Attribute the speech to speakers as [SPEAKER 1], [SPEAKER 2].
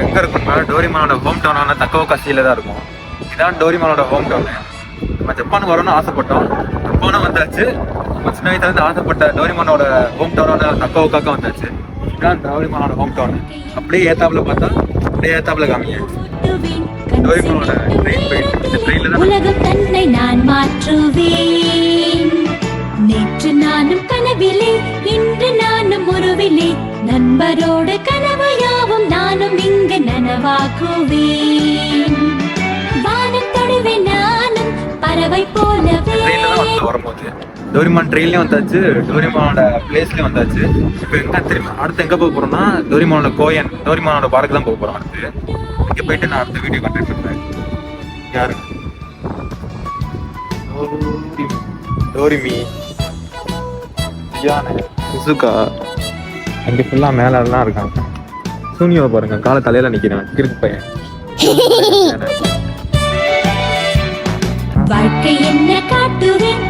[SPEAKER 1] எங்க இருக்குன்னா டோரிமானோட ஹோம் டவுனான தக்கோகாசியில தான் இருக்கும். இதான் டோரிமானோட ஹோம் டவுனு. நம்ம ஜப்பான் வரணும்னு ஆசைப்பட்டோம், ஜப்பானும் வந்தாச்சு. நம்ம சின்ன வயசுல இருந்து ஆசைப்பட்ட டோரிமானோட ஹோம் டவுனான தக்கோகாக்க வந்தாச்சு. இதான் டோரிமானோட ஹோம் டவுன். அப்படியே ஏத்தாப்புல பார்த்தா அப்படியே ஏத்தாப்புல காமிங்க டோரிமானோட ட்ரெயின் போயிட்டு. இந்த ட்ரெயின்ல தான்
[SPEAKER 2] உலகம் தன்னை நான் மாற்றுவேன். நேற்று நானும் கனவிலே, இன்று நானும் உருவிலே, நண்பரோடு கனவு யாவும் நானும் இங்கு நனவாக்குவேன். வானம் தொடுவேன் நானும் பறவை போலவே.
[SPEAKER 1] ட்ரெயின்ல தான் வரும்போது டோரிமான் ட்ரெயின்லயும் வந்தாச்சு, டோரிமானோட பிளேஸ்லயும் வந்தாச்சு. இப்போ எங்க தெரியுமா அடுத்து எங்க போக போறோம்னா டோரிமானோட கோயன், டோரிமானோட பார்க்கு தான் போக போறோம். அடுத்து இங்க போயிட்டு நான் அடுத்த வீடியோ கண்டெக்ட் பண்றேன். யாரு டோரிமி சுசுகா அங்கே ஃபுல்லா மேல எல்லாம் இருக்காங்க. சூனியோவை பாருங்க, காலை தலையில நிக்கிறேன் கிறுக்கு பையன்.
[SPEAKER 2] வாழ்க்கை என்ன காட்டுவேன்,